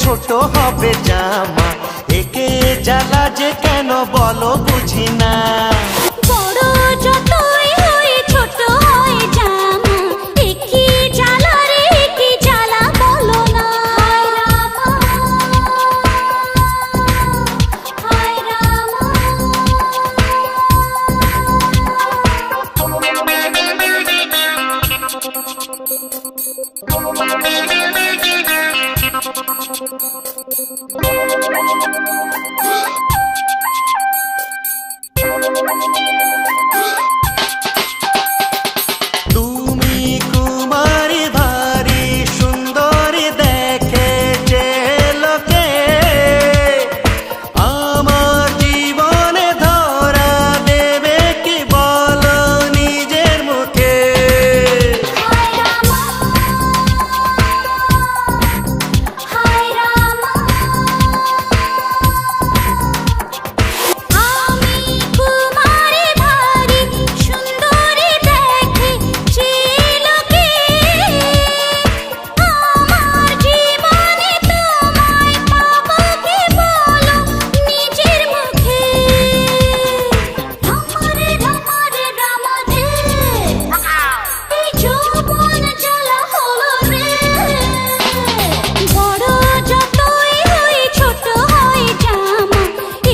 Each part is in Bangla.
ছোট হবে জামা, একে জ্বালা যে কেন বলো বুঝি না। বড় যতই হই ছোট হয় জামা, একই জ্বালা রে একই জ্বালা বলো না। হায় রামা, তুমি কুমারী ভারী সুন্দরী দেখে যে লোকে, আমার জীবনে ধরা দেবে কি বলো নিজের মুখে। হায় রামা, হায় রামা, আমি কুমারী ভারী সুন্দরী দেখে যে লোকে, আমার জীবনে তোমায় পাবো কি বলো নিজের মুখে। রামারে রামারে রামারে, এই যৌবন জ্বালা হলো রে। বড় যতই হই ছোট হয় জামা,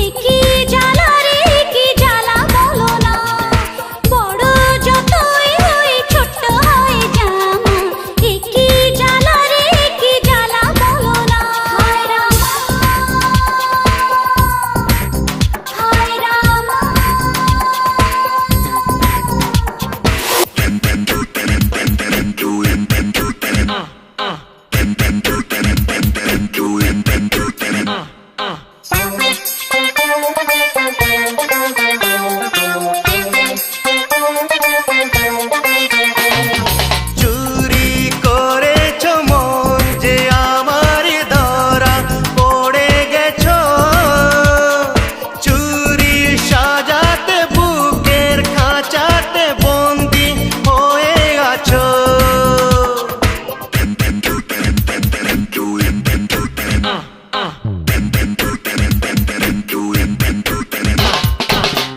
একই জ্বালা রে একই জ্বালা বলো না। বড় যতই হই ছোট হয় জামা, একই জ্বালা রে একই জ্বালা বলো না। হায় রামা, হায় রামা, চুরি করেছ মন যে আমার ধরা পড়ে গেছ, চুরি সাজাতে বুকের খাঁচাতে বন্দি হয়ে আছো।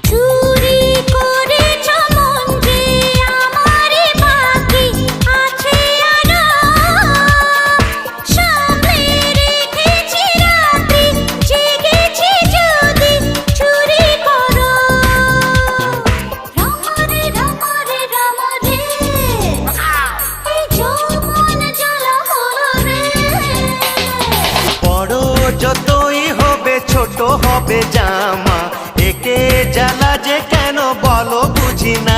চুরি করেছ মন যে আমারে বাকি আছে আরো, সামনে রেখেছি রাতে জেগেছি যদি চুরি করো। রামারে রামারে রামারে, এই যৌবন জ্বালা হলো রে। বড় যতই হবে ছোট হবে জামা, একে জ্বালা যে কেন বলো বুঝি না।